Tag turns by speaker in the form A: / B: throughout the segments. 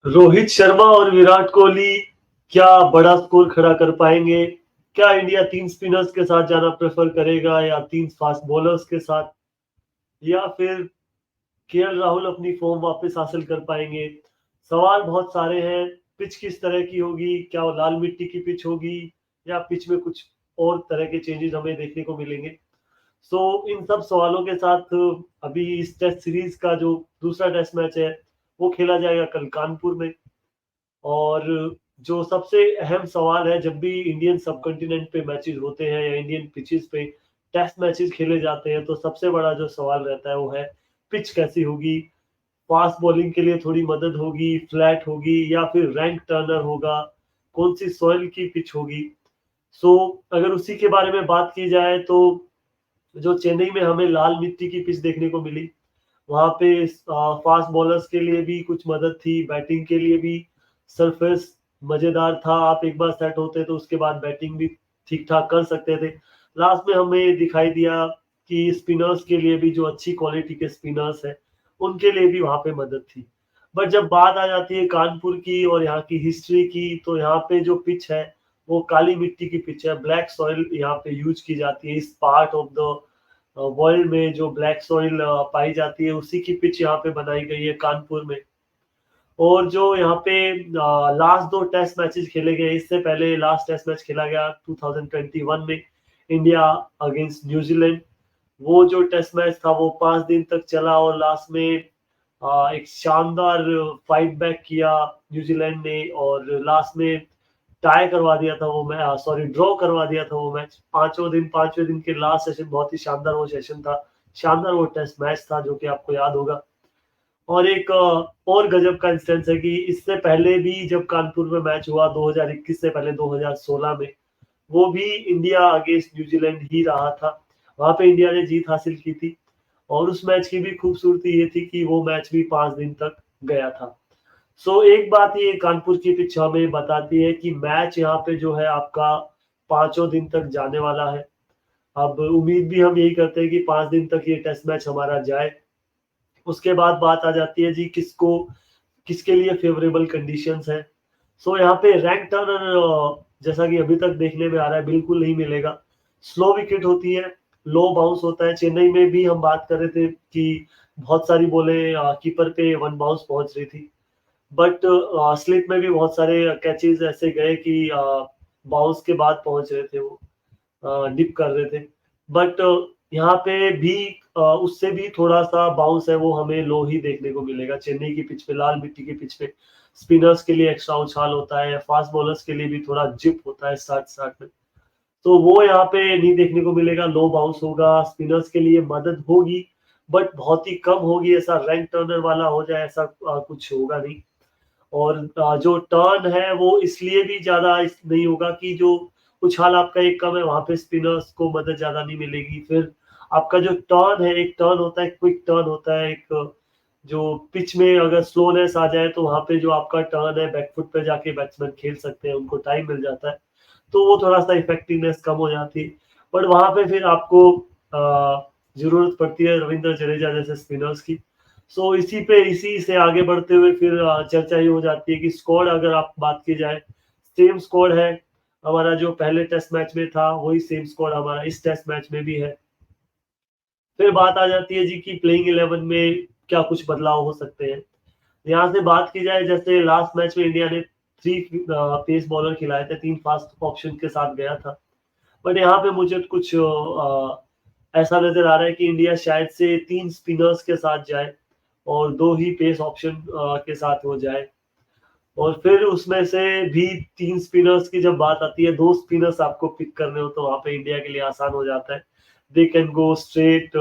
A: रोहित शर्मा और विराट कोहली क्या बड़ा स्कोर खड़ा कर पाएंगे? क्या इंडिया 3 स्पिनर्स के साथ जाना प्रेफर करेगा या 3 फास्ट बॉलर्स के साथ, या फिर केएल राहुल अपनी फॉर्म वापस हासिल कर पाएंगे? सवाल बहुत सारे हैं। पिच किस तरह की होगी? क्या वो लाल मिट्टी की पिच होगी या पिच में कुछ और तरह के चेंजेस हमें देखने को मिलेंगे? इन सब सवालों के साथ अभी इस टेस्ट सीरीज का जो दूसरा टेस्ट मैच है वो खेला जाएगा कल कानपुर में। और जो सबसे अहम सवाल है, जब भी इंडियन सब कॉन्टिनेंट पे मैचेस होते हैं या इंडियन पिचेस पे टेस्ट मैचेस खेले जाते हैं, तो सबसे बड़ा जो सवाल रहता है वो है पिच कैसी होगी। फास्ट बॉलिंग के लिए थोड़ी मदद होगी, फ्लैट होगी या फिर रैंक टर्नर होगा, कौन सी सॉइल की पिच होगी? अगर उसी के बारे में बात की जाए तो जो चेन्नई में हमें लाल मिट्टी की पिच देखने को मिली, वहां पे फास्ट बॉलर्स के लिए भी कुछ मदद थी, बैटिंग के लिए भी सरफेस मजेदार था। आप एक बार सेट होते तो उसके बाद बैटिंग भी ठीक ठाक कर सकते थे। लास्ट में हमें दिखाई दिया कि स्पिनर्स के लिए भी, जो अच्छी क्वालिटी के स्पिनर्स हैं, उनके लिए भी वहां पे मदद थी। बट जब बात आ जाती है कानपुर की और यहाँ की हिस्ट्री की, तो यहाँ पे जो पिच है वो काली मिट्टी की पिच है। ब्लैक सॉइल यहाँ पे यूज की जाती है। इस पार्ट ऑफ द वर्ल्ड में जो ब्लैक सॉइल पाई जाती है, उसी की पिच यहाँ पे बनाई गई है कानपुर में। और जो यहाँ पे लास्ट 2 टेस्ट मैचेस खेले गए, इससे पहले लास्ट टेस्ट मैच खेला गया 2021 में इंडिया अगेंस्ट न्यूजीलैंड। वो जो टेस्ट मैच था वो 5 दिन तक चला और लास्ट में एक शानदार फाइट बैक किया न्यूजीलैंड ने और लास्ट में टाई करवा दिया था वो मैच, सॉरी ड्रॉ करवा दिया था वो मैच। 5वें दिन के लास्ट सेशन बहुत ही शानदार वो सेशन था, शानदार वो टेस्ट मैच था जो कि आपको याद होगा। और एक और गजब का इंस्टेंस है कि इससे पहले भी जब कानपुर में मैच हुआ 2021 से पहले 2016 में, वो भी इंडिया अगेंस्ट न्यूजीलैंड ही रहा था। वहां पे इंडिया ने जीत हासिल की थी। और उस मैच की भी खूबसूरती ये थी कि वो मैच भी 5 दिन तक गया था। एक बात ये कानपुर की पिच हमें बताती है कि मैच यहाँ पे जो है आपका 5 दिन तक जाने वाला है। अब उम्मीद भी हम यही करते हैं कि 5 दिन तक ये टेस्ट मैच हमारा जाए। उसके बाद बात आ जाती है जी किसको, किसके लिए फेवरेबल कंडीशंस है। यहाँ पे रैंक टर्नर जैसा कि अभी तक देखने में आ रहा है बिल्कुल नहीं मिलेगा। स्लो विकेट होती है, लो बाउंस होता है। चेन्नई में भी हम बात कर रहे थे कि बहुत सारी बॉलें कीपर पे वन बाउंस पहुंच रही थी। बट स्लिप में भी बहुत सारे कैचेज ऐसे गए कि बाउंस के बाद पहुंच रहे थे, वो डिप कर रहे थे। बट यहाँ पे भी उससे भी थोड़ा सा बाउंस है वो हमें लो ही देखने को मिलेगा। चेन्नई की पिच पे, लाल मिट्टी की पिच पे स्पिनर्स के लिए एक्स्ट्रा उछाल होता है, फास्ट बॉलर्स के लिए भी थोड़ा जिप होता है स्टार्ट स्टार्ट में। तो वो यहाँ पे नहीं देखने को मिलेगा। लो बाउंस होगा, स्पिनर्स के लिए मदद होगी बट बहुत ही कम होगी। ऐसा रैंक टर्नर वाला हो जाए ऐसा कुछ होगा नहीं। और जो टर्न है वो इसलिए भी ज्यादा नहीं होगा कि जो उछाल आपका एक कम है, वहां पे स्पिनर्स को मदद ज्यादा नहीं मिलेगी। फिर आपका जो टर्न है, एक टर्न होता है, क्विक टर्न होता है, एक जो पिच में अगर स्लोनेस आ जाए तो वहां पे जो आपका टर्न है बैकफुट पे जाके बैट्समैन खेल सकते हैं, उनको टाइम मिल जाता है। तो वो थोड़ा सा इफेक्टिवनेस कम हो जाती है। बट वहां पे फिर आपको जरूरत पड़ती है रविंद्र जडेजा जैसे स्पिनर्स की। इसी से आगे बढ़ते हुए फिर चर्चा ये हो जाती है कि स्क्वाड अगर आप बात की जाए, सेम स्क्वाड है हमारा जो पहले टेस्ट मैच में था, वही सेम स्क्वाड हमारा इस टेस्ट मैच में भी है। फिर बात आ जाती है जी कि प्लेइंग 11 में क्या कुछ बदलाव हो सकते हैं। यहाँ से बात की जाए, जैसे लास्ट मैच में इंडिया ने 3 पेस बॉलर खिलाए थे, 3 फास्ट ऑप्शन के साथ गया था। बट यहाँ पे मुझे कुछ ऐसा नजर आ रहा है कि इंडिया शायद से 3 स्पिनर्स के साथ जाए और 2 ही पेस ऑप्शन के साथ हो जाए। और फिर उसमें से भी 3 स्पिनर्स की जब बात आती है, 2 स्पिनर्स आपको पिक करने हो तो वहां पे इंडिया के लिए आसान हो जाता है। They can go straight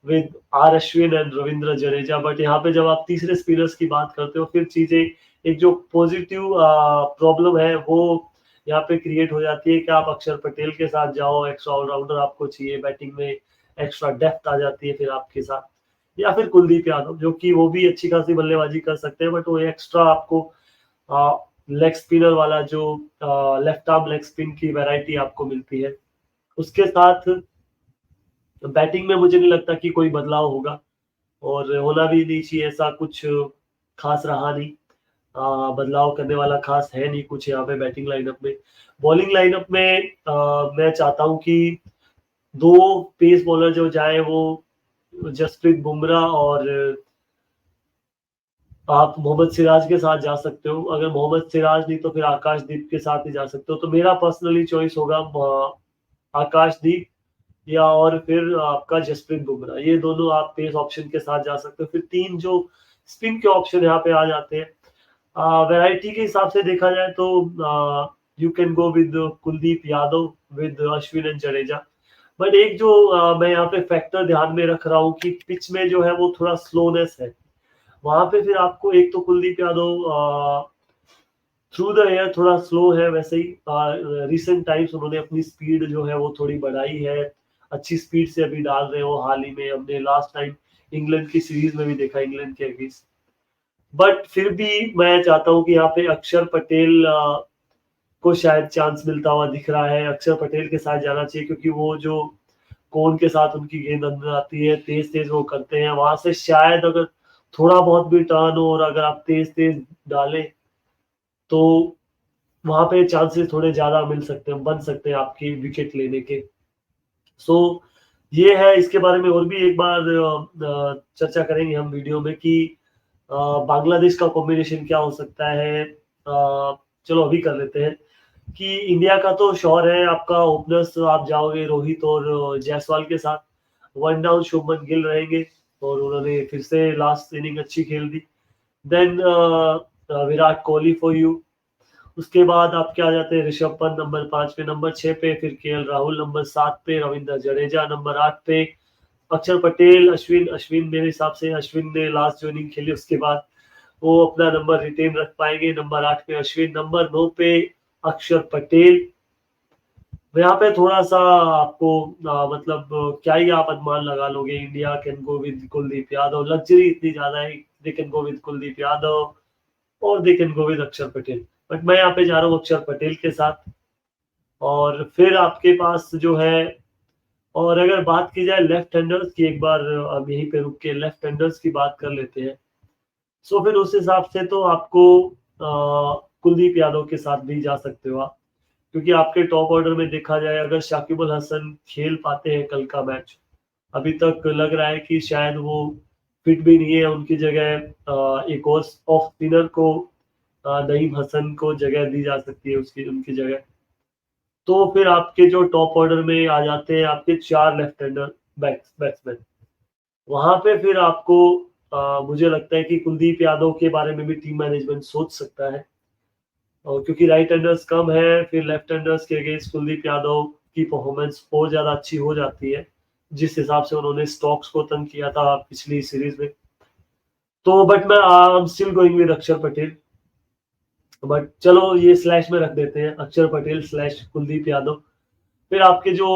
A: with R Ashwin and Ravindra Jadeja. But यहाँ पे जब आप तीसरे स्पिनर्स की बात करते हो, फिर चीजें एक जो पॉजिटिव प्रॉब्लम है वो यहाँ पे क्रिएट हो जाती है कि आप अक्षर पटेल के साथ जाओ, एक्स्ट्रा ऑलराउंडर आपको चाहिए बैटिंग में, एक्स्ट्रा डेप्थ आ जाती है फिर आपके साथ। या फिर कुलदीप यादव, जो कि वो भी अच्छी खासी बल्लेबाजी कर सकते हैं, बट वो एक्स्ट्रा आपको लेग स्पिनर वाला जो लेफ्ट आर्म लेग स्पिन की वैरायटी आपको मिलती है। उसके साथ बैटिंग में मुझे नहीं लगता कि कोई बदलाव होगा और होना भी नहीं चाहिए, ऐसा कुछ खास रहा नहीं। बदलाव करने वाला खास है नहीं कुछ यहाँ पे बैटिंग लाइनअप में। बॉलिंग लाइनअप में मैं चाहता हूँ कि 2 पेस बॉलर जो जाएँ वो जसप्रीत बुमराह और आप मोहम्मद सिराज के साथ जा सकते हो। अगर मोहम्मद सिराज नहीं तो फिर आकाशदीप के साथ ही जा सकते हो। तो मेरा पर्सनली चॉइस होगा आकाशदीप या और फिर आपका जसप्रीत बुमराह। ये दोनों आप पेस ऑप्शन के साथ जा सकते हो। फिर 3 जो स्पिन के ऑप्शन यहाँ पे आ जाते हैं। वैरायटी के हिसाब से देखा जाए तो you can go with Kuldeep Yadav with Ashwin and Jadeja. But एक जो मैं यहाँ पे फैक्टर ध्यान में रख रहा हूँ कि पिच में जो है वो थोड़ा स्लोनेस है। वहां पे फिर आपको एक तो Kuldeep Yadav through the air थोड़ा स्लो है। वैसे ही रिसेंट टाइम्स उन्होंने अपनी स्पीड जो है वो थोड़ी बढ़ाई है। अच्छी स्पीड से अभी डाल रहे हो। हाल ही में हमने लास्ट टाइम इंग्लैंड की सीरीज में भी देखा इंग्लैंड के अगेंस्ट। बट फिर भी मैं चाहता हूँ कि यहाँ पे अक्षर पटेल को शायद चांस मिलता हुआ दिख रहा है। अक्षर पटेल के साथ जाना चाहिए क्योंकि वो जो कोन के साथ उनकी गेंद अंदर आती है, तेज तेज वो करते हैं। वहां से शायद अगर थोड़ा बहुत भी टर्न हो और अगर आप तेज तेज डालें तो वहां पे चांसेस थोड़े ज्यादा मिल सकते हैं, बन सकते हैं आपकी विकेट लेने के। सो ये है। इसके बारे में और भी एक बार चर्चा करेंगे हम वीडियो में कि बांग्लादेश का कॉम्बिनेशन क्या हो सकता है। चलो अभी कर लेते हैं कि इंडिया का तो श्योर है आपका ओपनर्स आप जाओगे रोहित और जायसवाल के साथ। वन डाउन शुभमन गिल रहेंगे और उन्होंने फिर से लास्ट इनिंग अच्छी खेल दी। Then Virat Kohli for you. उसके बाद आपके आ जाते हैं ऋषभ पंत नंबर 5 पे, नंबर 6 पे फिर केएल राहुल, नंबर 7 पे रविंद्र जडेजा, नंबर 8 पे अक्षर पटेल। अश्विन अश्विन मेरे हिसाब से अश्विन ने लास्ट जो इनिंग खेली उसके बाद वो अपना नंबर रिटेन रख पाएंगे। नंबर 8 पे अश्विन, नंबर 9 पे अक्षर पटेल। यहाँ पे थोड़ा सा आपको मतलब क्या ही आप अनुमान लगा लोगे। India can go with Kuldeep Yadav. Luxury इतनी ज्यादा है। They can go with Kuldeep Yadav और दे कैन गो विद अक्षर पटेल। बट मैं यहाँ पे जा रहा हूँ अक्षर पटेल के साथ। और फिर आपके पास जो है और अगर बात की जाए लेफ्ट हैंडर्स की एक बार अब यहीं पे रुक के लेफ्ट हैंडर्स की बात कर लेते हैं। सो फिर उस हिसाब से तो आपको कुलदीप यादव के साथ भी जा सकते हो आप। क्योंकि आपके टॉप ऑर्डर में देखा जाए अगर शाकिब अल हसन खेल पाते हैं कल का मैच, अभी तक लग रहा है कि शायद वो फिट भी नहीं है। उनकी जगह एक और ऑफ स्पिनर को नईम हसन को जगह दी जा सकती है उसकी उनकी जगह। तो फिर आपके जो टॉप ऑर्डर में आ जाते हैं आपके 4 लेफ्ट हैंडर बैट्समैन। वहां पे फिर आपको मुझे लगता है कि कुलदीप यादव के बारे में भी टीम मैनेजमेंट सोच सकता है। और क्योंकि राइट हैंडर्स कम है फिर लेफ्ट हैंडर्स के अगेंस्ट कुलदीप यादव की परफॉर्मेंस और ज्यादा अच्छी हो जाती है जिस हिसाब से उन्होंने स्टॉक्स को तंग किया था पिछली सीरीज में। तो बट मैं I am still going with अक्षर पटेल। बट चलो ये स्लैश में रख देते हैं अक्षर पटेल स्लैश कुलदीप यादव। फिर आपके जो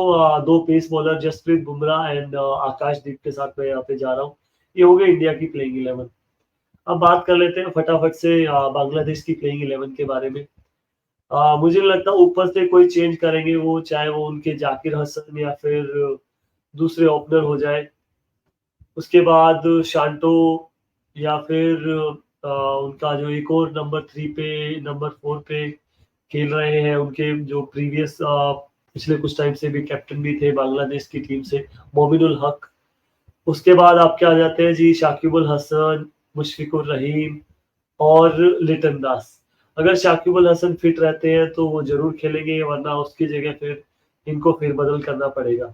A: 2 pace bowler Jasprit Bumrah and Akashdeep के साथ मैं यहाँ पे जा रहा हूँ। ये हो गए इंडिया की प्लेइंग 11। अब बात कर लेते हैं फटाफट से बांग्लादेश की प्लेइंग 11 के बारे में। मुझे नहीं लगता ऊपर से कोई चेंज करेंगे वो, चाहे वो उनके जाकिर हसन या फिर दूसरे ओपनर हो जाए। उसके बाद शांटो या फिर उनका जो एक और नंबर 3 पे नंबर 4 पे खेल रहे हैं उनके जो प्रीवियस पिछले कुछ टाइम से भी कैप्टन भी थे बांग्लादेश की टीम से, मोमिनुल हक। उसके बाद आपके आ जाते हैं जी शाकिबुल हसन, मुशफिकुर रहीम और लिटन दास। अगर शाकिब अल हसन फिट रहते हैं तो वो जरूर खेलेंगे वरना उसकी जगह फिर इनको फिर बदल करना पड़ेगा।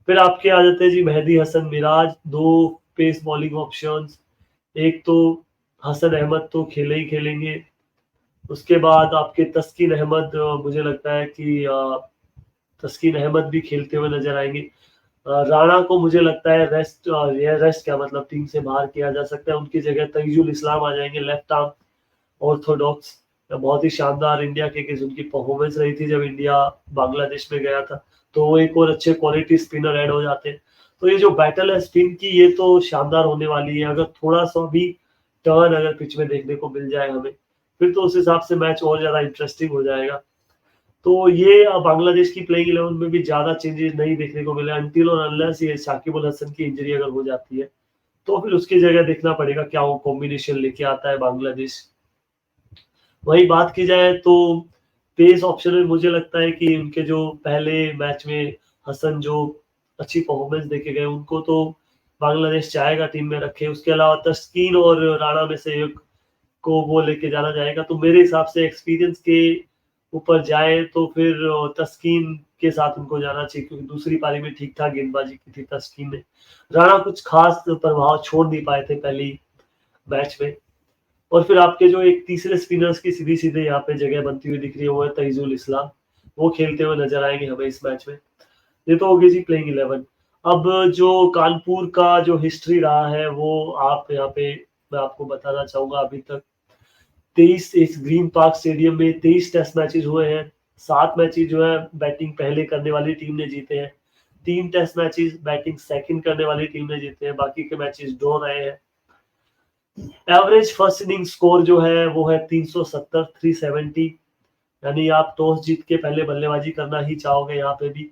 A: फिर आपके आ जाते हैं जी Mehidy Hasan Miraz. 2 pace bowling options. एक तो हसन अहमद तो खेले ही खेलेंगे। उसके बाद आपके तस्कीन अहमद मुझे लगता है कि तस्कीन अहमद भी खेलते हुए नजर आएंगे। राणा को मुझे लगता है रेस्ट क्या मतलब टीम से बाहर किया जा सकता है। उनकी जगह तईजुल इस्लाम आ जाएंगे लेफ्ट आर्म ऑर्थोडॉक्स। बहुत ही शानदार इंडिया के अगेंस्ट उनकी परफॉर्मेंस रही थी जब इंडिया बांग्लादेश में गया था। तो वो एक और अच्छे क्वालिटी स्पिनर ऐड हो जाते हैं। तो ये जो बैटल है स्पिन की ये तो शानदार होने वाली है। अगर थोड़ा सा भी टर्न अगर पिच में देखने को मिल जाए हमें फिर तो उस हिसाब से मैच और ज्यादा इंटरेस्टिंग हो जाएगा। तो ये बांग्लादेश की प्लेइंग 11 में भी ज्यादा चेंजेस नहीं देखने को मिले अनटिल और अनलेस ये शाकिब अल हसन की इंजरी अगर हो जाती है तो फिर उसकी जगह देखना पड़ेगा क्या वो कॉम्बिनेशन लेके आता है बांग्लादेश। वही बात की जाए तो पेस ऑप्शन में मुझे लगता है कि उनके जो पहले मैच में हसन जो अच्छी परफॉर्मेंस देके गए, उनको तो बांग्लादेश चाहेगा टीम में रखे। उसके अलावा तस्कीन और राणा में से एक को वो लेके जाना जाएगा। तो मेरे हिसाब से एक्सपीरियंस के ऊपर जाए तो फिर तस्कीन के साथ उनको जाना चाहिए, क्योंकि दूसरी पारी में ठीक ठाक गेंदबाजी की थी तस्कीन ने। राणा कुछ खास प्रभाव छोड़ नहीं पाए थे पहली मैच में। और फिर आपके जो एक तीसरे स्पिनर्स की सीधी सीधे यहाँ पे जगह बनती हुई दिख रही है, वो है तईजुल इस्लाम। वो खेलते हुए नजर आएंगे हमें इस मैच में। ये तो होगी जी प्लेइंग 11। अब जो कानपुर का जो हिस्ट्री रहा है वो आप यहाँ पे मैं आपको बताना चाहूंगा। अभी तक 23 इस ग्रीन पार्क स्टेडियम में 23 टेस्ट मैचेस हुए हैं। 7 मैचेस जो है बैटिंग पहले करने वाली टीम ने जीते हैं। 3 टेस्ट मैचेस बैटिंग सेकंड करने वाली टीम ने जीते हैं। बाकी के मैचेस ड्रॉ रहे हैं। एवरेज फर्स्ट इनिंग स्कोर जो है वो है 370 370। यानी आप टॉस जीत के पहले बल्लेबाजी करना ही चाहोगे यहाँ पे भी।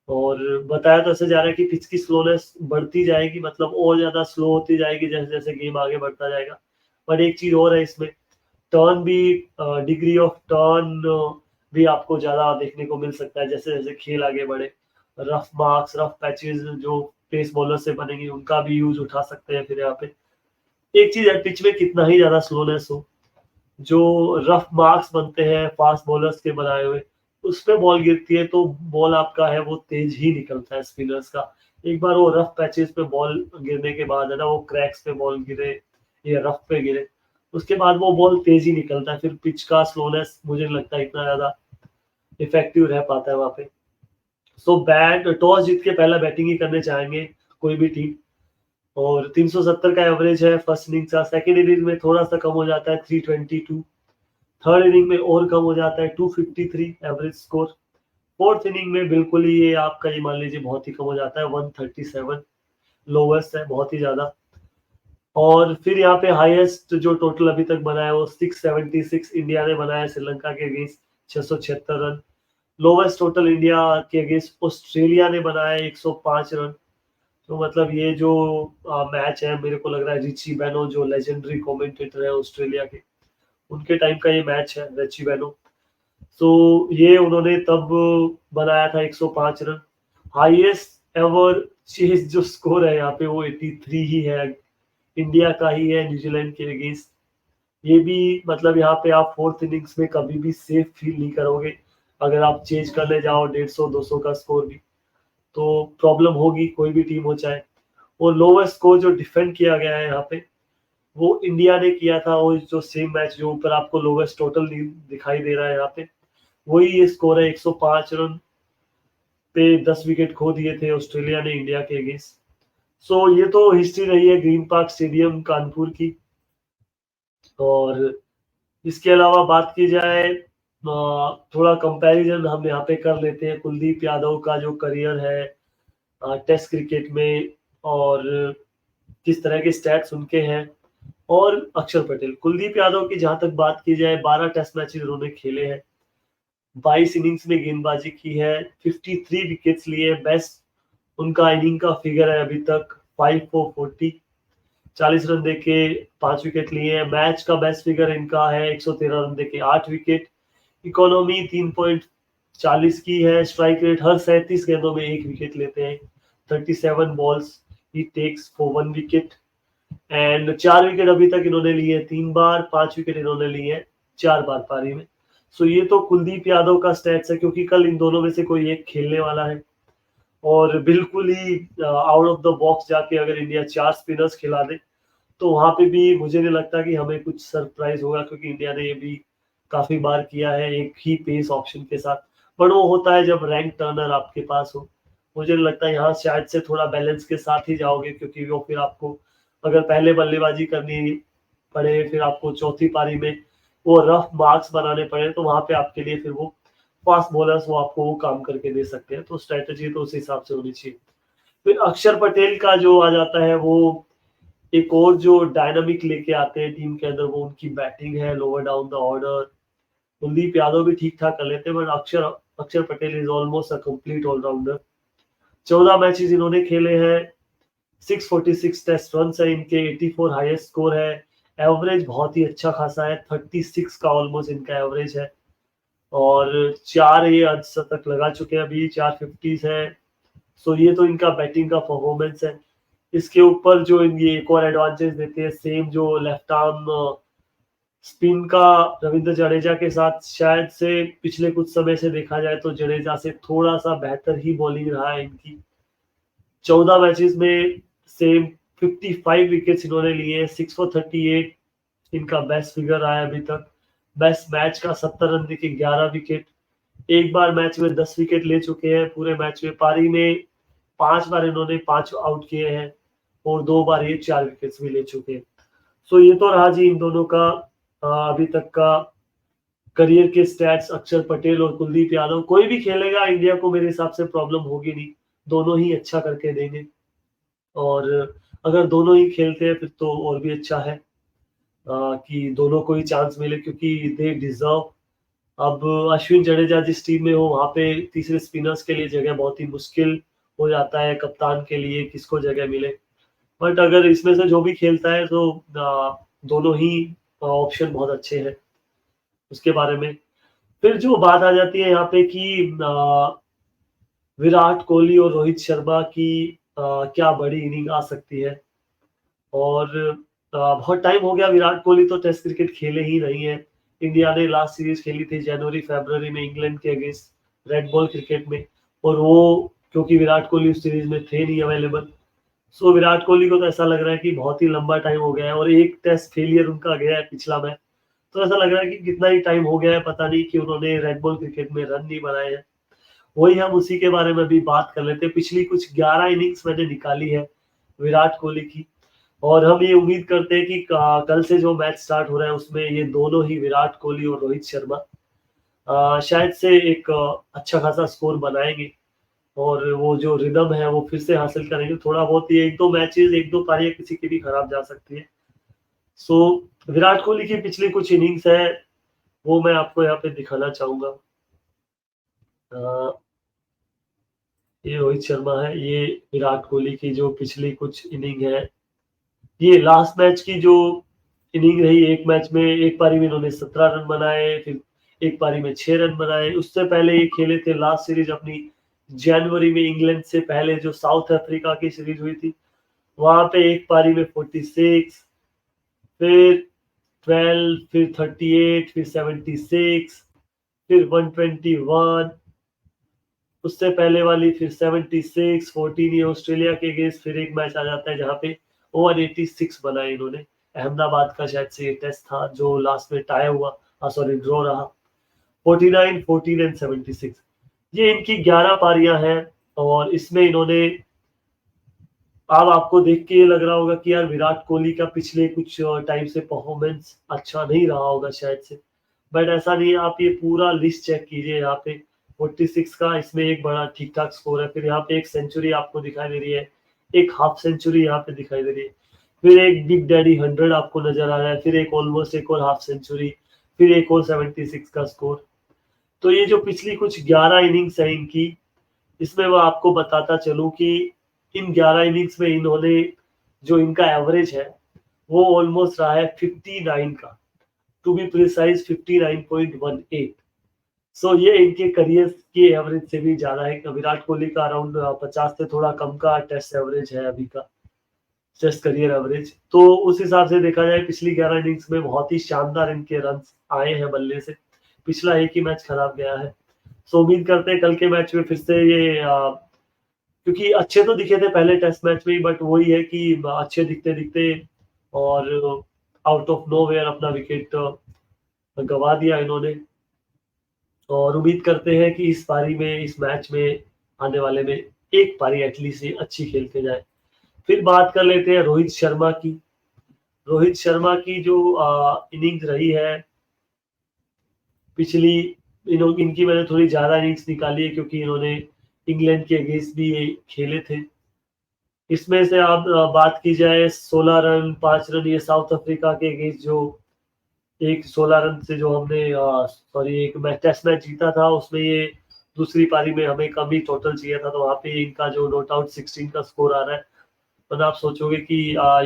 A: और बताया तो ऐसे जा रहा है कि पिच की स्लोनेस बढ़ती जाएगी, मतलब और ज्यादा स्लो होती जाएगी जैसे जैसे गेम आगे बढ़ता जाएगा। पर एक चीज और है इसमें, टर्न भी, डिग्री ऑफ टर्न भी आपको ज्यादा देखने को मिल सकता है जैसे जैसे खेल आगे बढ़े। रफ मार्क्स, रफ पैचेस जो पेस बॉलर से बनेंगे उनका भी यूज उठा सकते हैं फिर यहाँ पे। एक चीज है, पिच में कितना ही ज्यादा स्लोनेस हो, जो रफ मार्क्स बनते हैं फास्ट बॉलर्स के बनाए हुए, उस पे बॉल गिरती है तो बॉल आपका है वो तेज ही निकलता है स्पिनर्स का। एक बार वो रफ पैचेस पे बॉल गिरने के बाद है ना, वो क्रैक्स पे बॉल गिरे या रफ पे गिरे, उसके बाद वो बॉल तेज ही निकलता है। फिर पिच का स्लोनेस मुझे नहीं लगता इतना ज्यादा इफेक्टिव रह पाता है वहां पे। सो बैट टॉस जीत के पहला बैटिंग ही करने चाहेंगे कोई भी टीम। और 370 का एवरेज है फर्स्ट इनिंग का। सेकंड इनिंग में थोड़ा सा कम हो जाता है 322। थर्ड इनिंग में और कम हो जाता है 253 एवरेज स्कोर। फोर्थ इनिंग में बिल्कुल ही ये आपका ये मान लीजिए बहुत ही कम हो जाता है 137। लोवेस्ट है बहुत ही ज्यादा। और फिर यहाँ पे हाईएस्ट जो टोटल अभी तक बना है वो 676 इंडिया ने बनाया है श्रीलंका के against 676 run. Lowest total India के अगेंस्ट ऑस्ट्रेलिया ने बनाया है 105 रन। तो मतलब ये जो मैच है, मेरे को लग रहा है रिची बेनो जो लेजेंडरी कमेंटेटर है ऑस्ट्रेलिया के, उनके टाइम का ये मैच है, रिची बेनो। तो ये उन्होंने तब बनाया था 105 रन। हाईएस्ट एवर चेज जो स्कोर है यहाँ पे वो 83 ही है, इंडिया का ही है न्यूजीलैंड के अगेंस्ट। ये भी मतलब यहाँ पे आप फोर्थ इनिंग्स में कभी भी सेफ फील नहीं करोगे। अगर आप चेंज करने जाओ 150 200 का स्कोर भी, तो प्रॉब्लम होगी कोई भी टीम हो चाहे। और लोवेस्ट स्कोर जो डिफेंड किया गया है यहाँ पे वो इंडिया ने किया था। वो जो सेम मैच जो ऊपर आपको लोवेस्ट टोटल दिखाई दे रहा है यहाँ पे, वही ये स्कोर है। 105 रन पे 10 विकेट खो दिए थे ऑस्ट्रेलिया ने इंडिया के अगेंस्ट। सो ये तो हिस्ट्री रही है ग्रीन पार्क स्टेडियम कानपुर की। और इसके अलावा बात की जाए, थोड़ा कंपैरिजन हम यहाँ पे कर लेते हैं कुलदीप यादव का जो करियर है टेस्ट क्रिकेट में, और किस तरह के स्टैट्स उनके हैं, और अक्षर पटेल। कुलदीप यादव की जहां तक बात की जाए, 12 टेस्ट मैचेस उन्होंने खेले हैं, 22 इनिंग्स में गेंदबाजी की है, 53 विकेट्स लिए। बेस्ट उनका इनिंग का फिगर है अभी तक 5 for 40, 40 रन देके 5 विकेट लिए हैं। मैच का बेस्ट फिगर इनका है 113 रन देके 8 विकेट। इकोनॉमी 3.40 की है। स्ट्राइक रेट हर 37 गेंदों में 1 विकेट लेते हैं। 37 बॉल्स ही takes for 1 wicket. And 4 wicket अभी तक इन्होंने लिए 3 बार, 5 विकेट इन्होंने लिए 4 बार पारी में। सो ये तो कुलदीप यादव का स्टैट्स है, क्योंकि कल इन दोनों में से कोई एक खेलने वाला है। और बिल्कुल ही आउट ऑफ द बॉक्स जाके अगर इंडिया 4 स्पिनर्स खिला दे तो वहां पे भी मुझे नहीं लगता कि हमें कुछ सरप्राइज होगा, क्योंकि इंडिया ने ये भी काफी बार किया है एक ही पेस ऑप्शन के साथ। पर वो होता है जब रैंक टर्नर आपके पास हो। मुझे नहीं लगता यहाँ शायद से थोड़ा बैलेंस के साथ ही जाओगे, क्योंकि वो फिर आपको अगर पहले बल्लेबाजी करनी पड़े, फिर आपको चौथी पारी में वो रफ मार्क्स बनाने पड़े, तो वहां पे आपके लिए फिर वो फास्ट बॉलर्स वो आपको वो काम करके दे सकते हैं। तो स्ट्रेटेजी तो उस हिसाब से होनी चाहिए। फिर अक्षर पटेल का जो आ जाता है, वो एक और जो डायनामिक लेके आते हैं टीम के अंदर, वो उनकी बैटिंग है lower down the order. Kuldeep Yadav भी ठीक ठाक कर लेते हैं, but Axar Axar Patel is almost a complete allrounder. 14 matches इन्होंने खेले हैं, 646 टेस्ट रन है इनके, 84 हाईएस्ट स्कोर है। एवरेज बहुत ही अच्छा खासा है, 36 का ऑलमोस्ट इनका एवरेज है और 4 ये अर्धशतक लगा चुके हैं अभी, 4 50s है। सो ये तो इनका बैटिंग का परफॉर्मेंस है। इसके ऊपर जो ये एक और एडवांटेज देते हैं, सेम जो लेफ्ट आर्म स्पिन का रविंद्र जडेजा के साथ शायद से पिछले कुछ समय से देखा जाए तो जडेजा से थोड़ा सा बेहतर ही बॉलिंग रहा है इनकी। 14 मैचेस में सेम 55 विकेट्स इन्होंने लिए, 6 for 38 इनका बेस्ट फिगर रहा है अभी तक। बेस्ट मैच का 70 रन देके 11 विकेट, एक बार मैच में 10 विकेट ले चुके हैं पूरे मैच में। पारी में 5 बार इन्होंने 5 आउट किए हैं और 2 बार ये 4 विकेट्स भी ले चुके हैं। सो ये तो रहा जी इन दोनों का अभी तक का करियर के स्टैट्स। अक्षर पटेल और कुलदीप यादव, कोई भी खेलेगा इंडिया को मेरे हिसाब से प्रॉब्लम होगी नहीं, दोनों ही अच्छा करके देंगे और अगर दोनों ही खेलते हैं फिर तो और भी अच्छा है कि दोनों को ही चांस मिले क्योंकि दे डिजर्व। अब अश्विन जडेजा जिस टीम में हो वहां पे तीसरे स्पिनर्स के लिए जगह बहुत ही मुश्किल हो जाता है, कप्तान के लिए किसको जगह मिले। बट अगर इसमें से जो भी खेलता है तो दोनों ही ऑप्शन बहुत अच्छे हैं उसके बारे में। फिर जो बात आ जाती है यहाँ पे कि विराट कोहली और रोहित शर्मा की क्या बड़ी इनिंग आ सकती है। और बहुत टाइम हो गया विराट कोहली तो टेस्ट क्रिकेट खेले ही नहीं है। इंडिया ने लास्ट सीरीज खेली थी जनवरी फरवरी में इंग्लैंड के अगेंस्ट रेड बॉल क्रिकेट में, और वो क्योंकि विराट कोहली उस सीरीज में थे नहीं अवेलेबल। सो विराट कोहली को तो ऐसा लग रहा है कि बहुत ही लंबा टाइम हो गया है और एक टेस्ट फेलियर उनका गया है पिछला मैच। तो ऐसा लग रहा है कि कितना ही टाइम हो गया है पता नहीं कि उन्होंने रेड बॉल क्रिकेट में रन नहीं बनाए हैं। वही हम उसी के बारे में भी बात कर लेते हैं। पिछली कुछ 11 इनिंग्स मैंने निकाली है विराट कोहली की, और हम ये उम्मीद करते हैं कि कल से जो मैच स्टार्ट हो रहा है उसमें ये दोनों ही विराट कोहली और रोहित शर्मा शायद से एक अच्छा खासा स्कोर बनाएंगे और वो जो रिदम है वो फिर से हासिल करेंगे। थोड़ा बहुत ये एक दो मैचेस एक दो पारियां किसी की भी खराब जा सकती है। सो विराट कोहली की पिछली कुछ इनिंग्स है वो मैं आपको यहाँ पे दिखाना चाहूंगा। ये रोहित शर्मा है, ये विराट कोहली की जो पिछली कुछ इनिंग है। ये लास्ट मैच की जो इनिंग रही, एक मैच में एक पारी में इन्होंने 17 रन बनाए, फिर एक पारी में 6 रन बनाए। उससे पहले ये खेले थे लास्ट सीरीज अपनी जनवरी में इंग्लैंड से पहले जो साउथ अफ्रीका की सीरीज हुई थी, वहां पे एक पारी में 46, फिर 12, फिर 38, फिर 76, फिर 121, उससे पहले वाली फिर 76, 14। ये ऑस्ट्रेलिया के अगेंस्ट फिर एक मैच आ जाता है जहां पे 186 बनाए इन्होंने। अहमदाबाद का शायद से ये टेस्ट था जो लास्ट में टाई हुआ, सॉरी ड्रॉ रहा। 49, 14 एंड 76, ये इनकी 11 पारियां हैं और इसमें इन्होंने, अब आपको देख के ये लग रहा होगा कि यार विराट कोहली का पिछले कुछ टाइम से परफॉर्मेंस अच्छा नहीं रहा होगा शायद से, बट ऐसा नहीं है। आप ये पूरा लिस्ट चेक कीजिए यहाँ पे 46 का, इसमें एक बड़ा ठीक ठाक स्कोर है, फिर यहाँ पे एक सेंचुरी आपको दिखाई दे रही है, एक हाफ सेंचुरी यहाँ पे दिखाई दे रही है, फिर एक बिग डैडी 100 आपको नजर आ रहा है, फिर एक ऑलमोस्ट एक और हाफ सेंचुरी, फिर एक और 76 का स्कोर। तो ये जो पिछली कुछ 11 इनिंग्स है इनकी, इसमें मैं आपको बताता चलूं कि इन 11 इनिंग्स में इन्होंने जो इनका एवरेज है वो ऑलमोस्ट रहा है 59 का, टू बी प्रिसाइज 59.18। सो ये इनके करियर के एवरेज से भी ज्यादा है। विराट कोहली का अराउंड 50 से थोड़ा कम का टेस्ट एवरेज है अभी का, टेस्ट करियर एवरेज। तो उस हिसाब से देखा जाए पिछली 11 इनिंग्स में बहुत ही शानदार इनके रन आए हैं बल्ले से। पिछला एक ही मैच खराब गया है। सो उम्मीद करते हैं कल के मैच में फिर से ये क्योंकि अच्छे तो दिखे थे पहले टेस्ट मैच में ही, बट वही है कि अच्छे दिखते दिखते और आउट ऑफ नोवेयर अपना विकेट गवा दिया इन्होंने। और उम्मीद करते हैं कि इस पारी में, इस मैच में आने वाले में एक पारी एटलीस्ट अच्छी खेल के जाए। फिर बात कर लेते हैं रोहित शर्मा की। रोहित शर्मा की जो इनिंग्स रही है पिछली, इनकी मैंने थोड़ी ज्यादा इनिंग्स निकाली है क्योंकि इन्होंने इंग्लैंड के अगेंस्ट भी ये खेले थे। इसमें से आप बात की जाए 16 रन 5 रन ये साउथ अफ्रीका के अगेंस्ट जो एक 16 रन से जो हमने सॉरी एक मैच टेस्ट मैच जीता था उसमें ये दूसरी पारी में हमें कम ही टोटल चाहिए था, तो वहां पे इनका जो नॉट आउट 16 का स्कोर आ रहा है वरना आप सोचोगे कि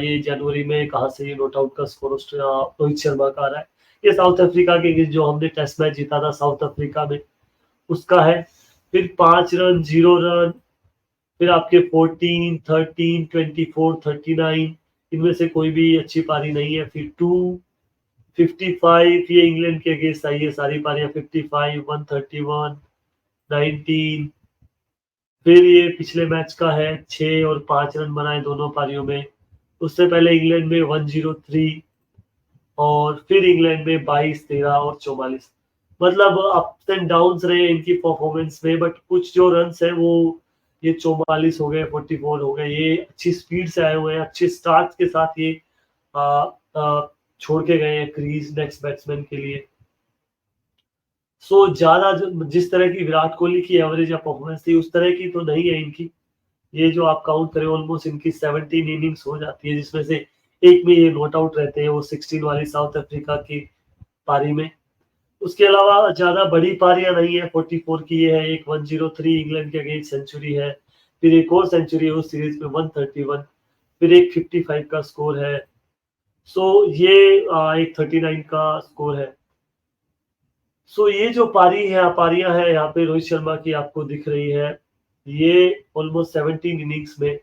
A: ये जनवरी में कहाँ से ये नॉट आउट का स्कोर रोहित शर्मा का आ रहा है। ये साउथ अफ्रीका के अगेंस्ट जो हमने टेस्ट मैच जीता था साउथ अफ्रीका में, उसका है। फिर 5 रन, 0 रन, फिर आपके 14, 13, 24, 39, इनमें से कोई भी अच्छी पारी नहीं है। फिर 255, ये इंग्लैंड के अगेंस्ट आई है सारी पारियां, 55, 131, 19। फिर ये पिछले मैच का है, 6 और 5 रन बनाए दोनों पारियों में। उससे पहले इंग्लैंड में 103, और फिर इंग्लैंड में 22, 13 और 44। मतलब अप्स एंड डाउन्स रहे इनकी परफॉर्मेंस में, बट कुछ जो रन्स है वो ये 44 हो गए, 44 हो गए, ये अच्छी स्पीड से आए हुए हैं, अच्छे स्टार्ट के साथ ये आ, आ, छोड़ के गए हैं क्रीज नेक्स्ट बैट्समैन के लिए। सो ज्यादा जिस तरह की विराट कोहली की एवरेज या परफॉर्मेंस थी उस तरह की तो नहीं है इनकी। ये जो आप काउंट करें ऑलमोस्ट इनकी 17 इनिंग्स हो जाती है, जिसमें से एक में ये नॉट आउट रहते हैं, वो 16 वाली साउथ अफ्रीका की पारी में। उसके अलावा ज्यादा बड़ी पारियां नहीं है, 44 की ये है, एक 103 इंग्लैंड के अगेंस्ट सेंचुरी है, फिर एक और सेंचुरी है उस सीरीज में 131, फिर एक 55 का स्कोर है। सो ये एक 39 का स्कोर है। सो ये जो पारियां हैं यहाँ पे रोहित शर्मा की आपको दिख रही है, ये ऑलमोस्ट 17 इनिंग्स में।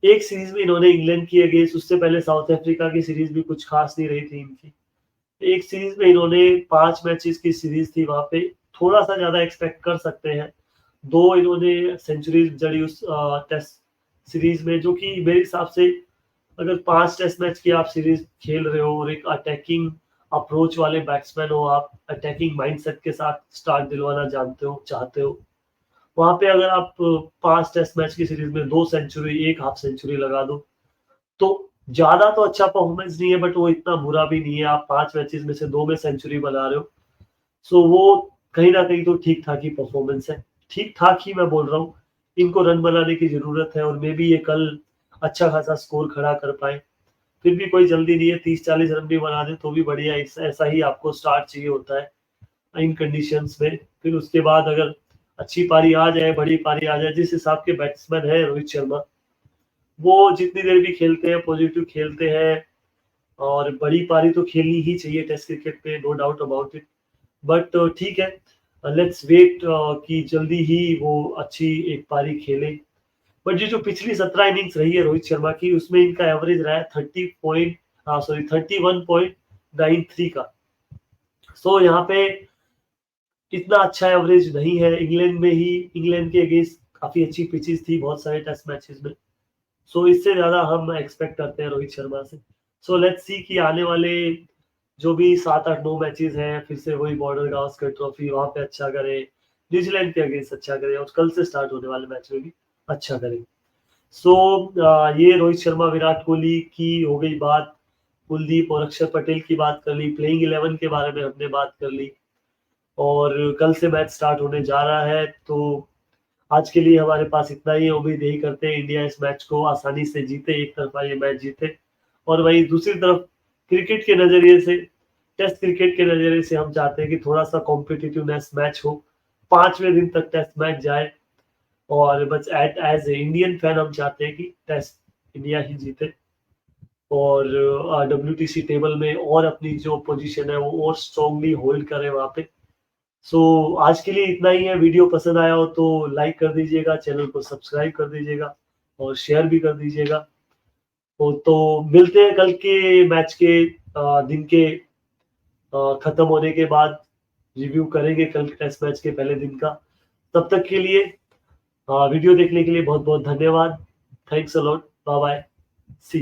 A: एक सीरीज में इन्होंने इंग्लैंड की अगेंस्ट, उससे पहले साउथ अफ्रीका की सीरीज भी कुछ खास नहीं रही थी इनकी। एक सीरीज में इन्होंने 5 मैचेस की सीरीज थी, वहां पे थोड़ा सा ज्यादा एक्सपेक्ट कर सकते हैं। 2 इन्होंने सेंचुरीज जड़ी उस टेस्ट सीरीज में, जो कि मेरे हिसाब से अगर 5 टेस्ट मैच की आप सीरीज खेल रहे हो और एक अटैकिंग अप्रोच वाले बैट्समैन हो, आप अटैकिंग माइंडसेट के साथ स्टार्ट दिलवाना जानते हो, चाहते हो, वहां पे अगर आप 5 टेस्ट मैच की सीरीज में 2 सेंचुरी, एक हाफ सेंचुरी लगा दो, तो ज्यादा तो अच्छा परफॉर्मेंस नहीं है, बट वो इतना बुरा भी नहीं है। आप 5 मैचेस में से 2 में सेंचुरी बना रहे हो, सो वो कहीं ना कहीं तो ठीक ठाक ही परफॉर्मेंस है। ठीक ठाक ही मैं बोल रहा हूँ, इनको रन बनाने की जरूरत है, और मे बी ये कल अच्छा खासा स्कोर खड़ा कर पाए। फिर भी कोई जल्दी नहीं है, 30-40 रन भी बना दे तो भी बढ़िया, ऐसा ही आपको स्टार्ट चाहिए होता है इन कंडीशंस में। फिर उसके बाद अगर अच्छी पारी आ जाए, बड़ी पारी आ जाए, जिस हिसाब के बैट्समैन है रोहित शर्मा, वो जितनी देर भी खेलते हैं पॉजिटिव खेलते हैं, और बड़ी पारी तो खेलनी ही चाहिए टेस्ट क्रिकेट पे, no doubt about it. But ठीक है, लेट्स वेट कि जल्दी ही वो अच्छी एक पारी खेले। बट ये जो पिछली 17 इनिंग्स रही है रोहित शर्मा की, उसमें इनका एवरेज रहा है 31.93 का। सो यहाँ पे इतना अच्छा एवरेज नहीं है। इंग्लैंड में ही, इंग्लैंड के अगेंस्ट काफी अच्छी पिचेस थी बहुत सारे टेस्ट मैचेस में, सो इससे ज्यादा हम एक्सपेक्ट करते हैं रोहित शर्मा से। सो लेट्स सी कि आने वाले जो भी 7-8-9 मैचेस हैं, फिर से वही बॉर्डर गावस्कर ट्रॉफी, वहां पे अच्छा करे, न्यूजीलैंड के अगेंस्ट अच्छा करे, और कल से स्टार्ट होने वाले मैच में भी अच्छा करे। सो ये रोहित शर्मा विराट कोहली की हो गई बात। कुलदीप और अक्षर पटेल की बात कर ली, प्लेइंग 11 के बारे में हमने बात कर ली, और कल से मैच स्टार्ट होने जा रहा है। तो आज के लिए हमारे पास इतना ही। उम्मीद यही करते हैं इंडिया इस मैच को आसानी से जीते, एक तरफा ये मैच जीते। और वही दूसरी तरफ क्रिकेट के नजरिए से, टेस्ट क्रिकेट के नजरिए से हम चाहते हैं कि थोड़ा सा कॉम्पिटिटिवनेस मैच हो, 5वें दिन तक टेस्ट मैच जाए, और बस एज ए इंडियन फैन हम चाहते हैं कि टेस्ट इंडिया ही जीते, और WTC टेबल में और अपनी जो पोजीशन है वो और स्ट्रांगली होल्ड करे वहां पे। सो आज के लिए इतना ही है। वीडियो पसंद आया हो तो लाइक कर दीजिएगा, चैनल को सब्सक्राइब कर दीजिएगा, और शेयर भी कर दीजिएगा। तो मिलते हैं कल के मैच के दिन के खत्म होने के बाद, रिव्यू करेंगे कल के टेस्ट मैच के पहले दिन का। तब तक के लिए वीडियो देखने के लिए बहुत बहुत धन्यवाद। Thanks a lot, bye bye, C.